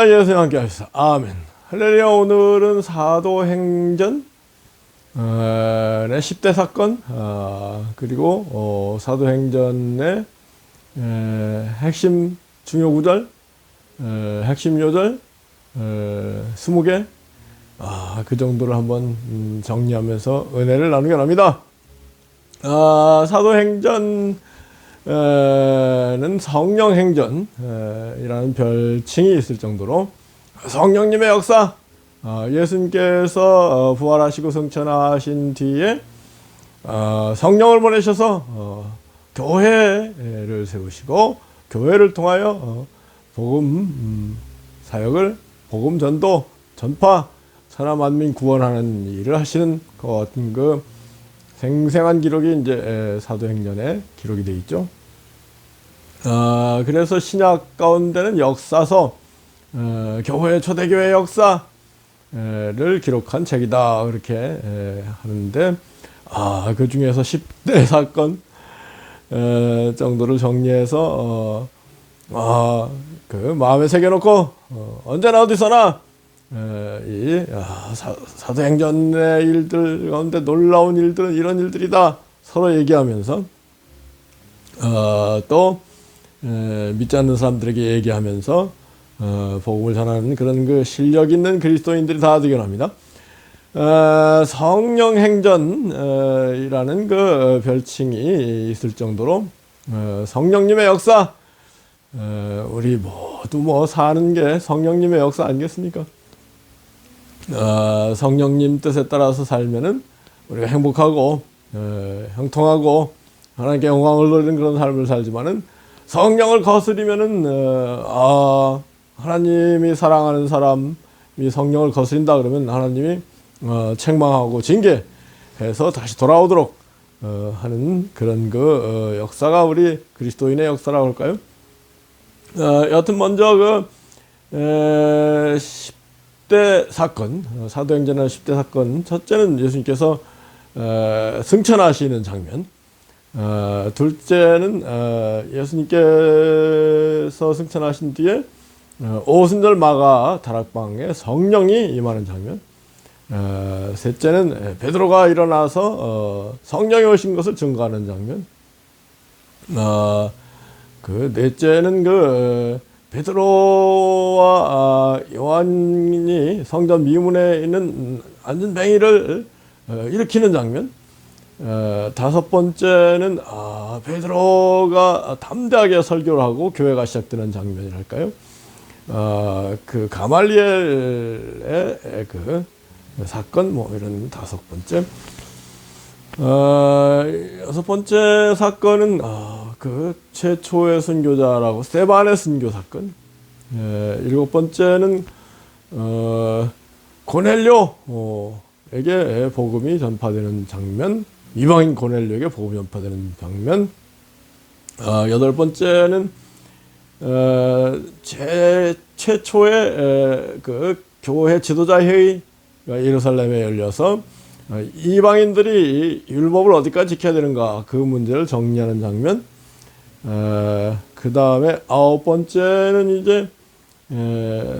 예수님 함께 하시다. 아멘. 할렐루야. 오늘은 사도행전 의 10대 사건 그리고 사도행전의 핵심 중요 구절 핵심 요절 20개 그 정도를 한번 정리하면서 은혜를 나누게 합니다. 사도행전은 성령행전이라는 별칭이 있을 정도로 성령님의 역사, 예수님께서 부활하시고 승천하신 뒤에 성령을 보내셔서 교회를 세우시고 교회를 통하여 복음 사역을, 복음 전도, 전파, 천하 만민 구원하는 일을 하시는 그 어떤 그 생생한 기록이 이제 사도행전에 기록이 되어 있죠. 그래서 신약 가운데는 역사서, 교회, 초대교회 역사를 기록한 책이다. 그렇게 하는데, 그 중에서 10대 사건 정도를 정리해서, 그 마음에 새겨놓고, 언제나 어디서나, 사도행전의 일들 가운데 놀라운 일들은 이런 일들이다. 서로 얘기하면서, 또, 믿지 않는 사람들에게 얘기하면서 복음을 전하는 그런 그 실력 있는 그리스도인들이 다 되긴 합니다. 성령행전이라는 그 별칭이 있을 정도로 성령님의 역사, 우리 모두 사는 게 성령님의 역사 아니겠습니까? 성령님 뜻에 따라서 살면은 우리가 행복하고 형통하고 하나님께 영광을 돌리는 그런 삶을 살지만은 성령을 거스리면은 하나님이 사랑하는 사람이 성령을 거스린다 그러면 하나님이 책망하고 징계해서 다시 돌아오도록 하는 그런 그 역사가 우리 그리스도인의 역사라고 할까요? 여튼 먼저 그 10대 사건, 사도행전의 10대 사건, 첫째는 예수님께서 승천하시는 장면, 둘째는 예수님께서 승천하신 뒤에 오순절 마가 다락방에 성령이 임하는 장면, 셋째는 베드로가 일어나서 성령이 오신 것을 증거하는 장면, 그 넷째는 그 베드로와 요한이 성전 미문에 있는 앉은 뱅이를 일으키는 장면, 다섯 번째는 베드로가 담대하게 설교를 하고 교회가 시작되는 장면이랄까요? 그 가말리엘의 그 사건, 이런 다섯 번째. 여섯 번째 사건은 그 최초의 선교자라고 스데반의 선교 사건. 일곱 번째는 고넬료에게 복음이 전파되는 장면, 이방인 고넬료에게 복음이 전파되는 장면. 여덟 번째는 최초의 그 교회 지도자 회의가 예루살렘에 열려서 이방인들이 율법을 어디까지 지켜야 되는가 그 문제를 정리하는 장면. 그 다음에 아홉 번째는 이제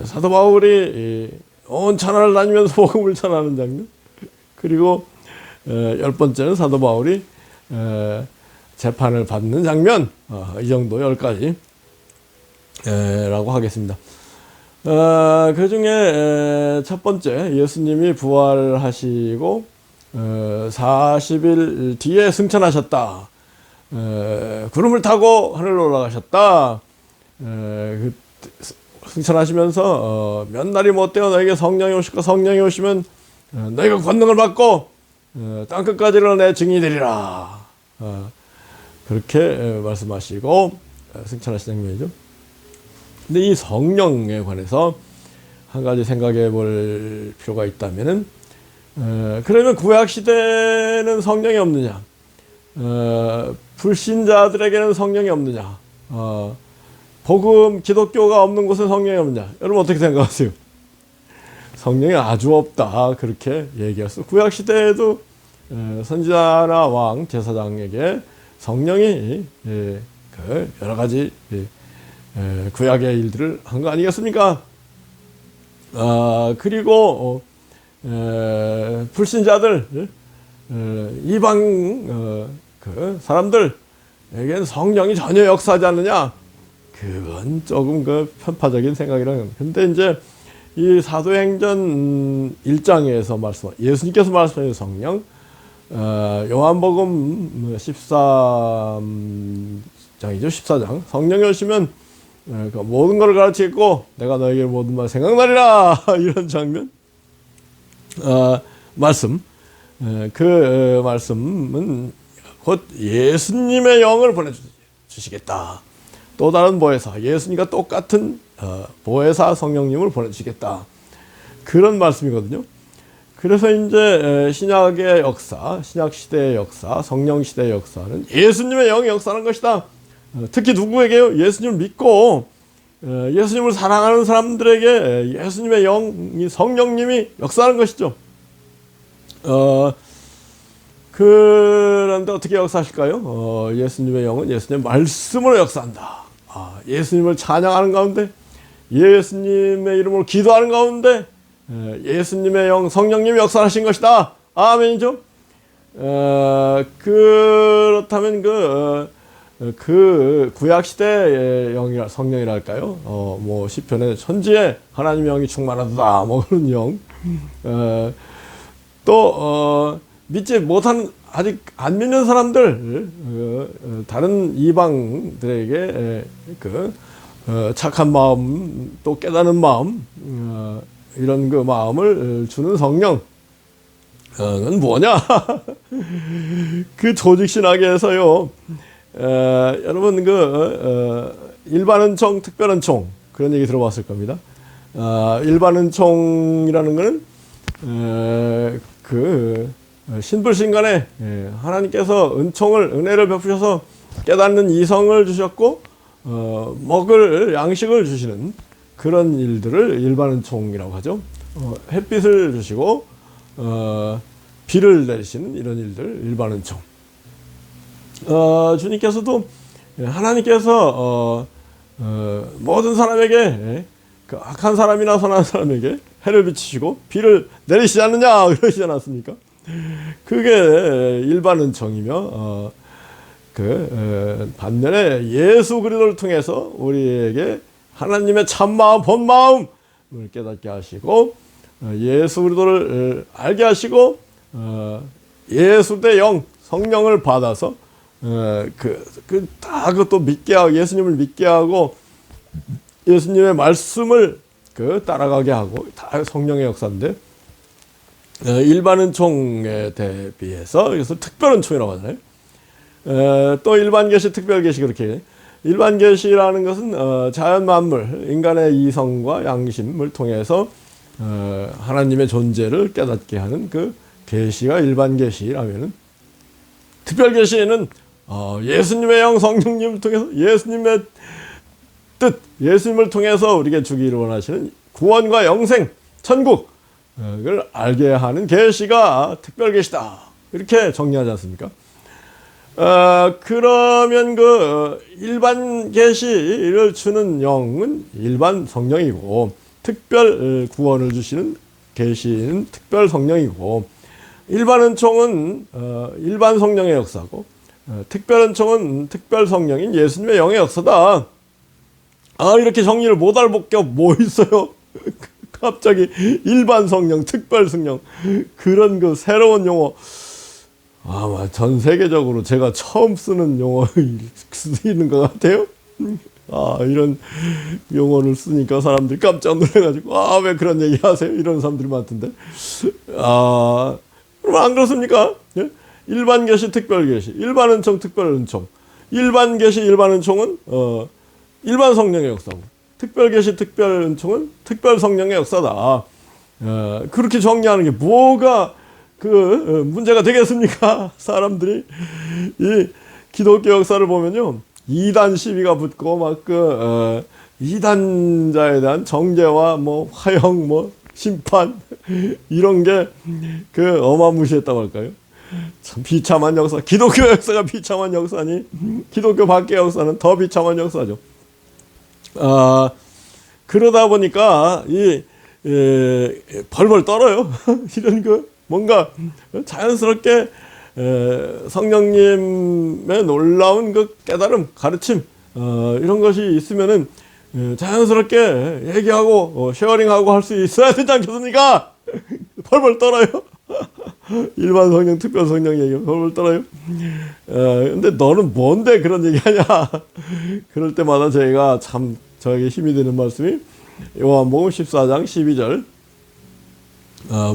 사도 바울이 온 천하를 다니면서 복음을 전하는 장면. 그리고 열 번째는 사도 바울이 재판을 받는 장면. 이 정도 10가지 라고 하겠습니다. 그 중에 첫 번째, 예수님이 부활하시고 40일 뒤에 승천하셨다. 구름을 타고 하늘로 올라가셨다. 승천하시면서 몇 날이 못되어 너에게 성령이 오실까? 성령이 오시면 너희가 권능을 받고 땅끝까지는 내 증인이 되리라. 그렇게 말씀하시고 승천하신 장면이죠. 근데 이 성령에 관해서 한 가지 생각해 볼 필요가 있다면은, 그러면 구약 시대는 성령이 없느냐? 불신자들에게는 성령이 없느냐? 복음, 기독교가 없는 곳은 성령이 없느냐? 여러분 어떻게 생각하세요? 성령이 아주 없다. 그렇게 얘기했어. 구약 시대에도 선지자나 왕, 제사장에게 성령이 그 여러 가지 구약의 일들을 한 거 아니겠습니까? 그리고 불신자들, 이방 그 사람들에게는 성령이 전혀 역사하지 않느냐? 그건 조금 그 편파적인 생각이라는 겁니다. 근데 이제 이 사도행전 1장에서 예수님께서 말씀하신 성령, 요한복음 13장이죠. 14장. 성령이 오시면 모든 것을 가르치고 내가 너에게 모든 말 생각나리라. 이런 장면. 말씀. 그 말씀은 곧 예수님의 영을 보내주시겠다. 또 다른 보혜사, 예수님과 똑같은 보혜사 성령님을 보내주시겠다. 그런 말씀이거든요. 그래서 이제 신약의 역사, 신약 시대의 역사, 성령 시대의 역사는 예수님의 영이 역사하는 것이다. 특히 누구에게요? 예수님을 믿고 예수님을 사랑하는 사람들에게 예수님의 영, 성령님이 역사하는 것이죠. 그런데 어떻게 역사하실까요? 예수님의 영은 예수님의 말씀으로 역사한다. 예수님을 찬양하는 가운데, 예수님의 이름으로 기도하는 가운데 예수님의 영, 성령님이 역사하신 것이다. 아멘이죠? 그렇다면 그 구약 시대의 영이라 성령이랄까요? 뭐 시편에 천지에 하나님의 영이 충만하다. 뭐 그런 영. 또 믿지 못한 아직 안 믿는 사람들, 다른 이방들에게 착한 마음, 또 깨닫는 마음, 이런 그 마음을 주는 성령은 뭐냐? 그 조직신학에서요, 여러분 일반은총, 특별은총 그런 얘기 들어봤을 겁니다. 일반은총이라는 거는 신불신간에 하나님께서 은혜를 베푸셔서 깨닫는 이성을 주셨고 먹을 양식을 주시는 그런 일들을 일반은총이라고 하죠. 햇빛을 주시고 비를 내리시는 이런 일들 일반은총. 주님께서도 하나님께서 모든 사람에게 그 악한 사람이나 선한 사람에게 해를 비치시고 비를 내리시지 않느냐 그러시지 않았습니까? 그게 일반은총이며 반면에 예수 그리스도를 통해서 우리에게 하나님의 참마음 본마음을 깨닫게 하시고 예수 그리스도를 알게 하시고 예수의 영 성령을 받아서 다 그것도 믿게 하고 예수님을 믿게 하고 예수님의 말씀을 따라가게 하고 다 성령의 역사인데 일반은총에 대비해서 그래서 특별은총이라고 하잖아요. 또 일반계시, 특별계시 그렇게 일반계시라는 것은 자연 만물, 인간의 이성과 양심을 통해서 하나님의 존재를 깨닫게 하는 그 계시가 일반계시라면은 특별계시에는 예수님의 영 성령님을 통해서 예수님의 뜻, 예수님을 통해서 우리에게 주기를 원하시는 구원과 영생, 천국 을 알게 하는 계시가 특별 계시다. 이렇게 정리하지 않습니까? 그러면 일반 계시를 주는 영은 일반 성령이고 특별 구원을 주시는 계시는 특별 성령이고 일반 은총은 일반 성령의 역사고 특별 은총은 특별 성령인 예수님의 영의 역사다. 이렇게 정리를 못할 밖에 뭐 있어요? 갑자기 일반 성령, 특별 성령 그런 새로운 용어 아마 전 세계적으로 제가 처음 쓰는 용어 쓰이는 것 같아요. 이런 용어를 쓰니까 사람들이 깜짝 놀라가지고 왜 그런 얘기 하세요? 이런 사람들이 많던데. 그럼 안 그렇습니까? 예? 일반 계시, 특별 계시, 일반 은총, 특별 은총. 일반 계시, 일반 은총은 일반 성령의 역사고. 특별 계시, 특별 은총은 특별 성령의 역사다. 그렇게 정리하는 게 뭐가 문제가 되겠습니까? 사람들이 이 기독교 역사를 보면요, 이단 시비가 붙고 이단자에 대한 정죄와 화형, 심판 이런 게 어마무시했다고 할까요? 참 비참한 역사. 기독교 역사가 비참한 역사니 기독교 밖의 역사는 더 비참한 역사죠. 그러다 보니까 이 벌벌 떨어요. 이런 그 뭔가 자연스럽게 성령님의 놀라운 그 깨달음, 가르침 이런 것이 있으면은 자연스럽게 얘기하고 쉐어링하고 할 수 있어야 되지 않겠습니까? 벌벌 떨어요. 일반 성령, 특별 성령 얘기 벌벌 떨어요. 근데 너는 뭔데 그런 얘기하냐? 그럴 때마다 저희가 참 저에게 힘이 되는 말씀이 요한복음 14장 12절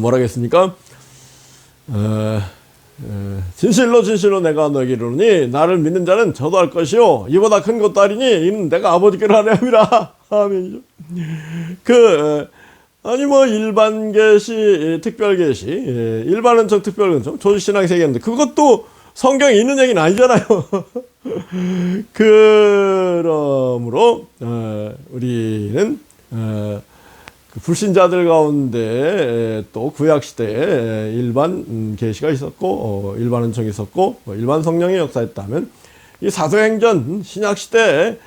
뭐라겠습니까? 진실로 진실로 내가 너에게 이르노니 나를 믿는 자는 저도 할 것이요 이보다 큰 것도 하리니 이는 내가 아버지께로 하려 함이라. 아멘이죠. 아니 뭐 일반 계시, 특별 계시, 일반 은총, 특별 은총, 조직신앙 세계인데 그것도 성경에 있는 얘기는 아니잖아요. 그러므로 우리는 그 불신자들 가운데 또 구약 시대에 일반 계시가 있었고 일반 은총이 있었고 일반 성령의 역사였다면 이 사도행전 신약 시대에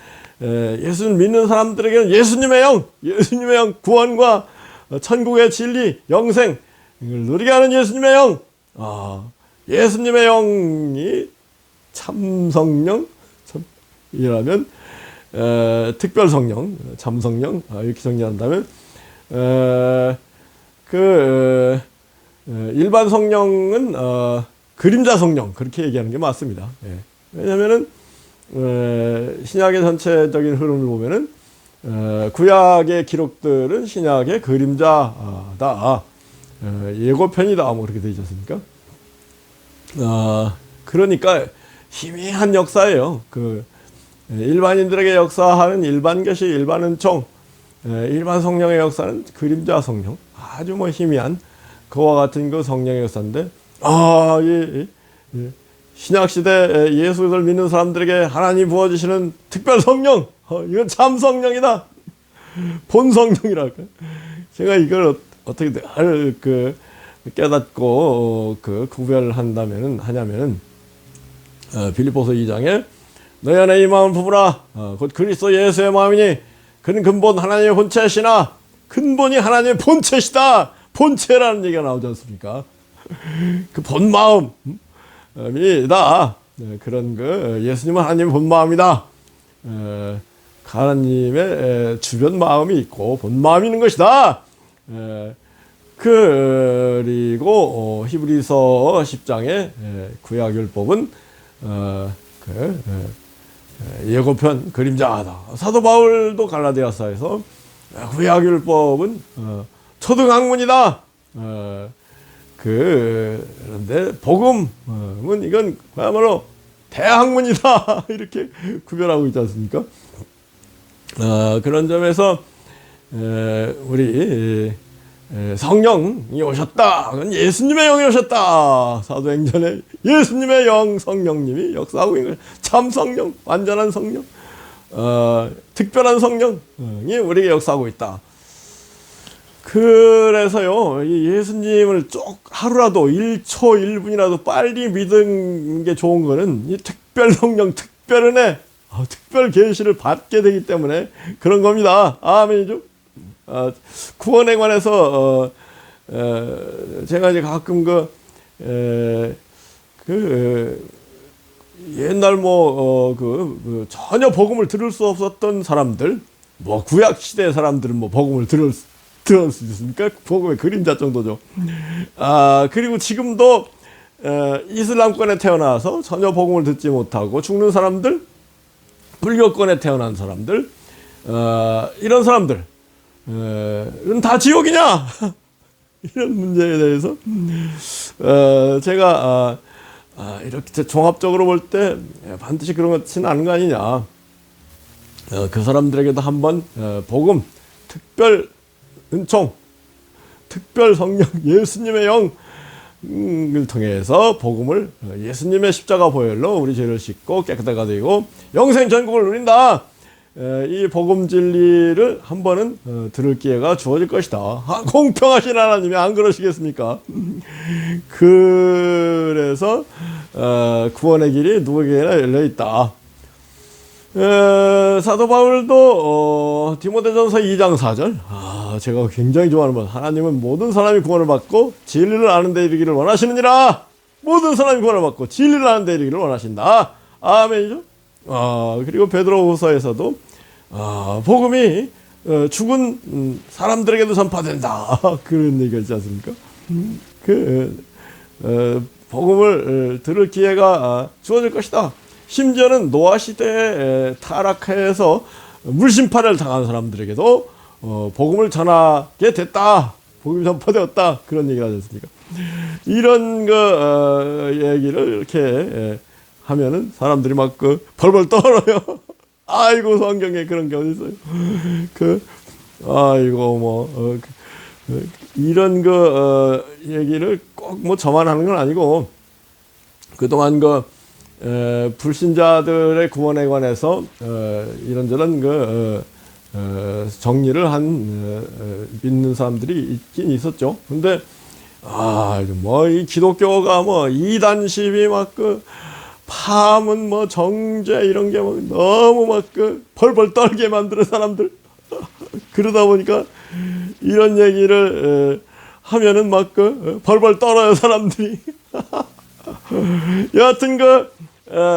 예수를 믿는 사람들에게는 예수님의 영, 구원과 천국의 진리, 영생을 누리게 하는 예수님의 영, 예수님의 영이 참 성령, 이라면 특별 성령, 참 성령 이렇게 정리한다면 일반 성령은 그림자 성령 그렇게 얘기하는 게 맞습니다. 예. 왜냐하면은 신약의 전체적인 흐름을 보면은 구약의 기록들은 신약의 그림자다, 예고편이다, 뭐 그렇게 되지 않습니까? 그러니까 희미한 역사예요. 일반인들에게 역사하는 일반 계시, 일반 은총, 일반 성령의 역사는 그림자 성령, 아주 뭐 희미한 그와 같은 그 성령의 역사인데, 신약 시대 예수를 믿는 사람들에게 하나님 부어주시는 특별 성령, 이건 참 성령이다, 본 성령이랄까. 제가 이걸 어떻게 깨닫고 구별하냐면은 빌립보서 2장에 너희 안에 이 마음을 품으라 곧 그리스도 예수의 마음이니 그는 근본 하나님의 본체시나 근본이 하나님의 본체시다. 본체라는 얘기가 나오지 않습니까? 그 본 마음이다. 그런 예수님은 하나님의 본 마음이다. 하나님의 주변 마음이 있고 본 마음이 있는 것이다. 그리고 히브리서 10장의 구약율법은 예고편 그림자다. 사도 바울도 갈라디아서에서 구약율법은 초등학문이다. 그런데 복음은 이건 그야말로 대학문이다. 이렇게 구별하고 있지 않습니까? 그런 점에서 우리 성령이 오셨다. 그건 예수님의 영이 오셨다. 사도행전에 예수님의 영, 성령님이 역사하고 있는 참 성령, 완전한 성령, 특별한 성령이 우리에게 역사하고 있다. 그래서요, 이 예수님을 하루라도 1초 1분이라도 빨리 믿는 게 좋은 거는 이 특별 성령, 특별 은혜, 특별 계시를 받게 되기 때문에 그런 겁니다. 아멘이죠. 구원에 관해서 제가 이제 가끔 옛날 전혀 복음을 들을 수 없었던 사람들, 뭐 구약 시대 사람들은 뭐 복음을 들을 수 있습니까? 복음의 그림자 정도죠. 그리고 지금도 이슬람권에 태어나서 전혀 복음을 듣지 못하고 죽는 사람들, 불교권에 태어난 사람들, 이런 사람들 은 다 지옥이냐? 이런 문제에 대해서 제가 이렇게 종합적으로 볼 때 반드시 그런 것은 아닌 거 아니냐. 그 사람들에게도 한번 복음, 특별 은총, 특별 성령, 예수님의 영을 통해서 복음을 예수님의 십자가 보혈로 우리 죄를 씻고 깨끗하게 되고 영생 전국을 누린다. 이 복음 진리를 한 번은 들을 기회가 주어질 것이다. 공평하신 하나님이 안 그러시겠습니까? 그래서 구원의 길이 누구에게나 열려 있다. 사도 바울도 디모데전서 2장 4절 제가 굉장히 좋아하는 말. 하나님은 모든 사람이 구원을 받고 진리를 아는 데 이르기를 원하시느니라. 모든 사람이 구원을 받고 진리를 아는 데 이르기를 원하신다. 아멘이죠. 그리고 베드로후서에서도 복음이 죽은 사람들에게도 전파된다. 그런 얘기가 있지 않습니까? 복음을 들을 기회가 주어질 것이다. 심지어는 노아 시대에 타락해서 물심판을 당한 사람들에게도 복음을 전하게 됐다. 복음이 전파되었다. 그런 얘기를 하지 않습니까? 이런 얘기를 이렇게 하면은 사람들이 막 벌벌 떨어요. 아이고, 성경에 그런 게 어디 있어요? 이런 얘기를 꼭 저만 하는 건 아니고, 그동안 불신자들의 구원에 관해서 이런저런 정리를 한 믿는 사람들이 있긴 있었죠. 근데 이 기독교가 이단 시비 파문 정죄 이런 게 너무 벌벌 떨게 만드는 사람들. 그러다 보니까 이런 얘기를 하면은 벌벌 떨어요, 사람들이. 여하튼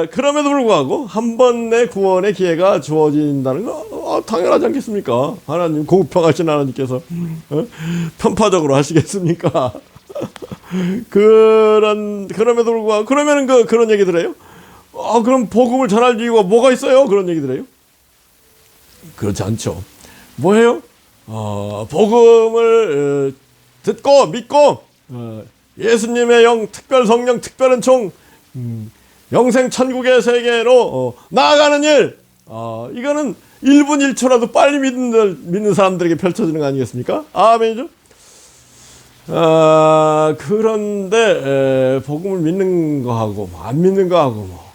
그럼에도 불구하고 한 번의 구원의 기회가 주어진다는 거 당연하지 않겠습니까? 하나님, 공평하신 하나님께서 편파적으로 하시겠습니까? 그럼에도 불구하고 그러면은 그런 얘기들 해요. 그럼 복음을 전할 이유가 뭐가 있어요? 그런 얘기들 해요. 그렇지 않죠. 뭐예요? 복음을 듣고 믿고 예수님의 영, 특별 성령, 특별 은총, 영생 천국의 세계로 나아가는 일. 이거는 1분 1초라도 빨리 믿는 사람들에게 펼쳐지는 거 아니겠습니까? 아멘이죠? 그런데 복음을 믿는 거하고 안 믿는 거하고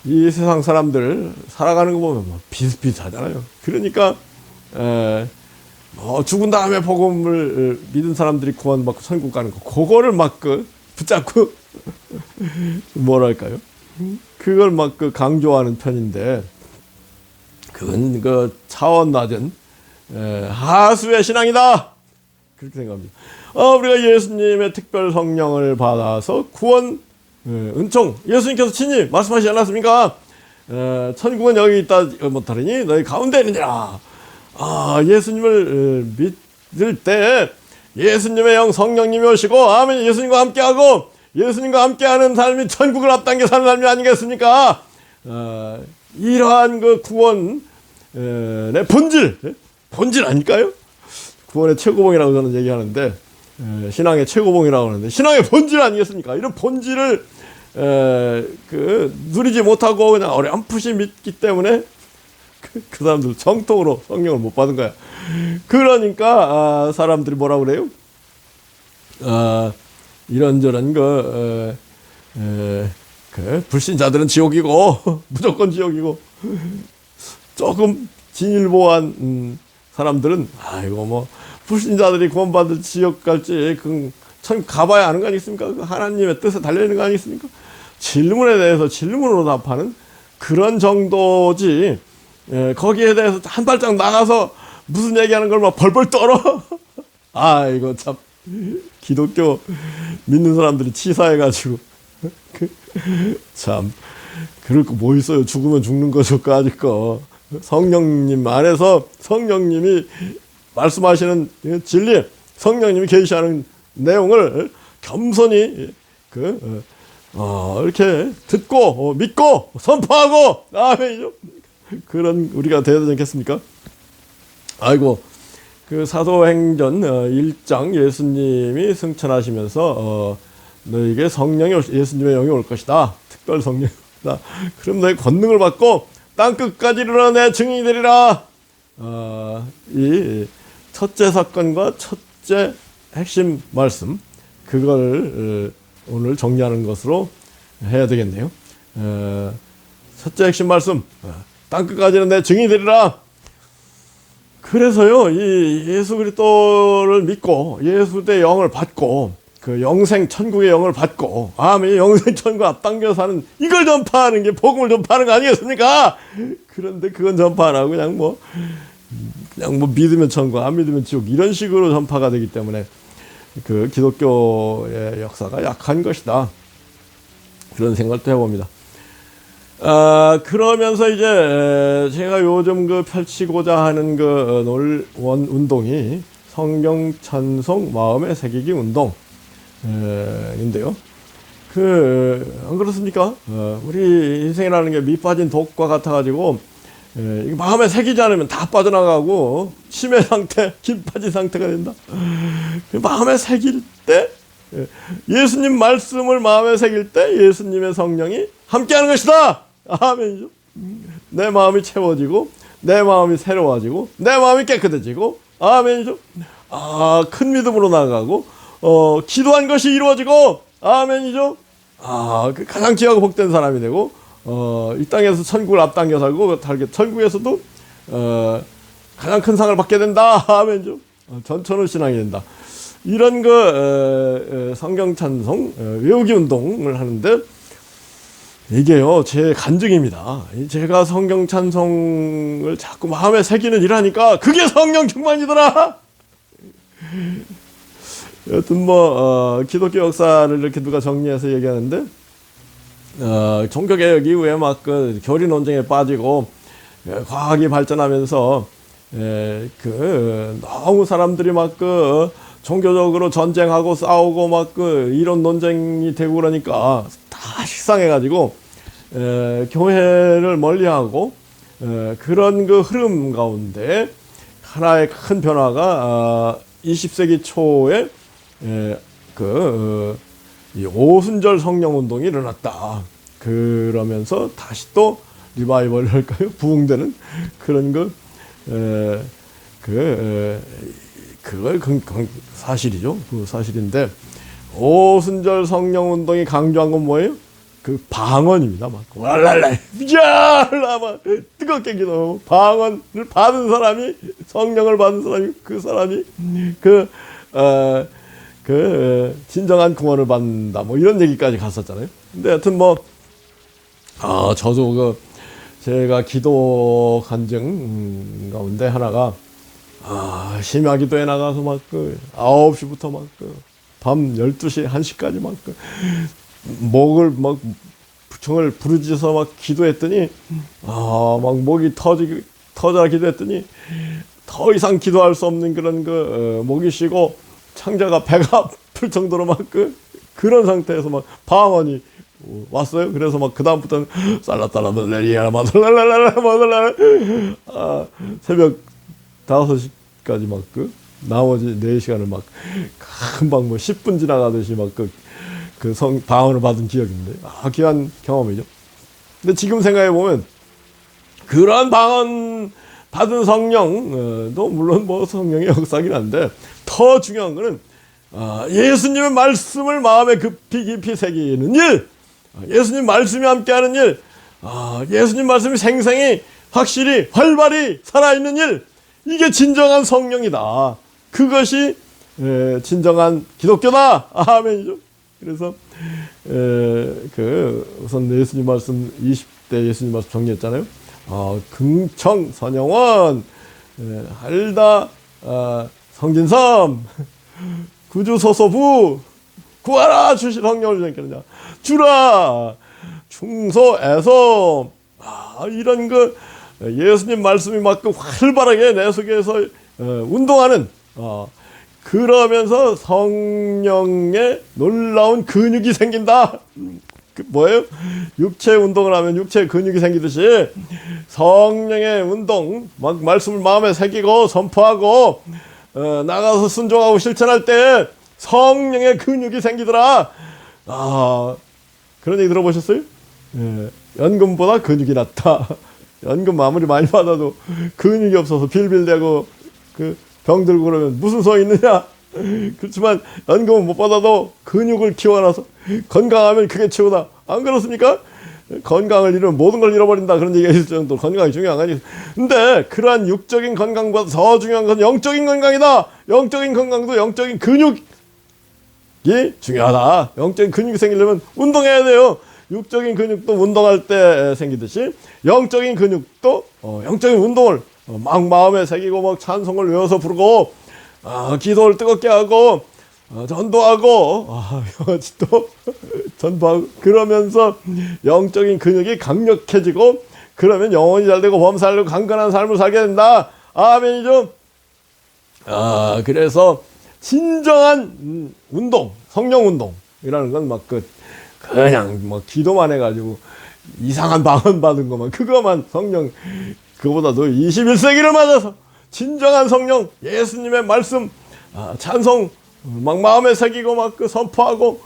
이 세상 사람들 살아가는 거 보면 비슷비슷하잖아요. 그러니까 죽은 다음에 복음을 믿은 사람들이 구원받고 천국 가는 거, 그거를 붙잡고 뭐랄까요? 그걸 강조하는 편인데, 그건 차원 낮은 하수의 신앙이다. 그렇게 생각합니다. 우리가 예수님의 특별 성령을 받아서 구원, 은총, 예수님께서 친히 말씀하시지 않았습니까? 천국은 여기 있다 못하리니 너희 가운데 있느니라. 예수님을 믿을 때 예수님의 영, 성령님이 오시고, 아멘, 예수님과 함께하고 예수님과 함께하는 삶이 천국을 앞당겨 사는 삶이 아니겠습니까? 이러한 구원의 본질 아닐까요? 구원의 최고봉이라고 저는 얘기하는데, 신앙의 최고봉이라고 하는데, 신앙의 본질 아니겠습니까? 이런 본질을 누리지 못하고 그냥 어렴풋이 믿기 때문에 그 사람들 정통으로 성령을 못 받은 거야. 그러니까 사람들이 뭐라고 그래요? 이런저런 불신자들은 지옥이고 무조건 지옥이고, 조금 진일보한 사람들은 불신자들이 구원받을 지옥 갈지 천국 가봐야 아는 거 아니겠습니까? 하나님의 뜻에 달려있는 거 아니겠습니까? 질문에 대해서 질문으로 답하는 그런 정도지, 거기에 대해서 한 발짝 나가서 무슨 얘기하는 걸 벌벌 떨어. 이거 참 기독교 믿는 사람들이 치사해가지고 참 그럴 거 뭐 있어요. 죽으면 죽는 거죠. 까짓 거. 성령님 안에서 성령님이 말씀하시는 진리, 성령님이 계시하는 내용을 겸손히 이렇게 듣고 믿고 선포하고, 아멘이죠. 그런 우리가 되어야 되지 않겠습니까? 사도행전 1장 예수님이 승천하시면서 너에게 예수님의 영이 올 것이다. 특별 성령이다. 그럼 너희 권능을 받고 땅끝까지 이르러 내 증인이 되리라. 이 첫째 사건과 첫째 핵심 말씀, 그걸 오늘 정리하는 것으로 해야 되겠네요. 첫째 핵심 말씀, 땅끝까지는 내 증인이 되리라. 그래서요, 이 예수 그리스도를 믿고 예수의 영을 받고 영생 천국의 영을 받고, 영생 천국 앞당겨 사는, 이걸 전파하는 게 복음을 전파하는 거 아니겠습니까? 그런데 그건 전파 안 하고 그냥 그냥 뭐 믿으면 천국, 안 믿으면 지옥 이런 식으로 전파가 되기 때문에 그 기독교의 역사가 약한 것이다. 그런 생각도 해봅니다. 그러면서 이제 제가 요즘 그 펼치고자 하는 그 운동이 성경 찬송 마음에 새기기 운동 인데요. 안 그렇습니까? 우리 인생이라는 게 밑빠진 독과 같아가지고 마음에 새기지 않으면 다 빠져나가고 치매 상태, 김 빠진 상태가 된다. 마음에 새길 때 예수님 말씀을 마음에 새길 때 예수님의 성령이 함께하는 것이다. 아멘이죠. 내 마음이 채워지고 내 마음이 새로워지고 내 마음이 깨끗해지고 아멘이죠. 큰 믿음으로 나아가고 기도한 것이 이루어지고 아멘이죠. 가장 귀하고 복된 사람이 되고 이 땅에서 천국을 앞당겨 살고 천국에서도 가장 큰 상을 받게 된다. 아멘이죠. 전천후 신앙이 된다. 이런 성경 찬송 외우기 운동을 하는데 이게요 제 간증입니다. 제가 성경 찬송을 자꾸 마음에 새기는 일하니까 그게 성령 충만이더라. 여튼 기독교 역사를 이렇게 누가 정리해서 얘기하는데 종교개혁 이후에 막 교리 논쟁에 빠지고 과학이 발전하면서 너무 사람들이 막 종교적으로 전쟁하고 싸우고 막 이론 논쟁이 되고 그러니까 다 식상해가지고 교회를 멀리하고 그런 흐름 가운데 하나의 큰 변화가 20세기 초에 이 오순절 성령 운동이 일어났다. 그러면서 다시 또 리바이벌을 할까요? 부흥되는 그런 그걸 사실이죠. 그 사실인데 오순절 성령 운동이 강조한 건 뭐예요? 그 방언입니다. 막 왈랄라 야라 막 뜨겁게 기도하고 방언을 받은 사람이 성령을 받은 사람이 그 사람이 진정한 구원을 받는다. 뭐 이런 얘기까지 갔었잖아요. 근데 하여튼 저도 제가 기도 간증 가운데 하나가 심야 기도에 나가서 9시부터 밤 12시, 1시까지 목을 부청을 부르짖어서 기도했더니 목이 터져라 기도했더니 더 이상 기도할 수 없는 그런 목이 쉬고 창자가 배가 아플 정도로 그런 상태에서 방언이 왔어요. 그래서 그 다음부터는 살라살라들레리야 마들랄랄랄라 새벽 5시까지 나머지 4시간을 금방 10분 지나가듯이 방언을 받은 기억인데 귀한 경험이죠. 근데 지금 생각해 보면 그러한 방언 받은 성령도 물론 성령의 역사긴 한데 더 중요한 거는 예수님의 말씀을 마음에 깊이 새기는 일, 예수님 말씀이 함께하는 일, 예수님 말씀이 생생히 확실히 활발히 살아있는 일, 이게 진정한 성령이다. 그것이 진정한 기독교다. 아멘이죠. 그래서 우선 예수님 말씀 20대 예수님 말씀 정리했잖아요. 긍청 선영원 할다 성진섬 구주소서부 구하라 주시 성령을 주셨느냐 주라 충소에서 이런 예수님 말씀이 활발하게 내 속에서 운동하는 그러면서 성령의 놀라운 근육이 생긴다. 뭐예요? 육체 운동을 하면 육체 근육이 생기듯이 성령의 운동, 말씀을 마음에 새기고 선포하고 나가서 순종하고 실천할 때 성령의 근육이 생기더라. 그런 얘기 들어보셨어요? 연금보다 근육이 낫다. 연금 아무리 많이 받아도 근육이 없어서 빌빌대고 병 들고 그러면 무슨 소용이 있느냐? 그렇지만 연금은 못 받아도 근육을 키워놔서 건강하면 그게 최고다. 안 그렇습니까? 건강을 잃으면 모든 걸 잃어버린다. 그런 얘기가 있을 정도로 건강이 중요한 거 아니에요. 근데 그러한 육적인 건강보다 더 중요한 건 영적인 건강이다. 영적인 건강도 영적인 근육이 중요하다. 영적인 근육이 생기려면 운동해야 돼요. 육적인 근육도 운동할 때 생기듯이 영적인 근육도 영적인 운동을 막 마음에 새기고 막 찬송을 외워서 부르고 기도를 뜨겁게 하고 전도하고 또 전도하고 그러면서 영적인 근육이 강력해지고 그러면 영혼이 잘되고 범사되고 강건한 삶을 살게 된다. 아멘이죠. 그래서 진정한 운동, 성령 운동이라는 건 막 그냥 뭐 기도만 해가지고 이상한 방언 받은 것만 그거만 성령 그거보다도 21세기를 맞아서 진정한 성령 예수님의 말씀 찬송 막 마음에 새기고 막 선포하고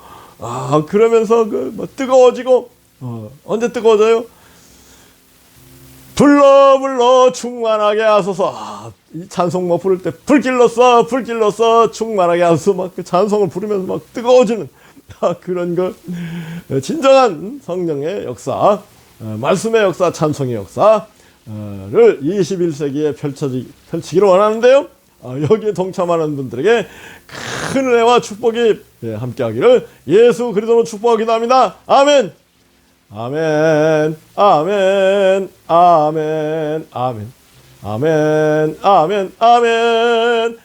그러면서 뭐 뜨거워지고 언제 뜨거워져요? 불러 충만하게 하소서. 이 찬송 뭐 부를 때 불길로써 충만하게 하소서 막 그 찬송을 부르면서 막 뜨거워지는 그런 거 진정한 성령의 역사, 말씀의 역사, 찬송의 역사를 21세기에 펼치기를 원하는데요. 여기에 동참하는 분들에게 큰 은혜와 축복이 함께하기를 예수 그리스도로 축복하기도 합니다. 아멘. 아멘, 아멘, 아멘, 아멘, 아멘, 아멘, 아멘.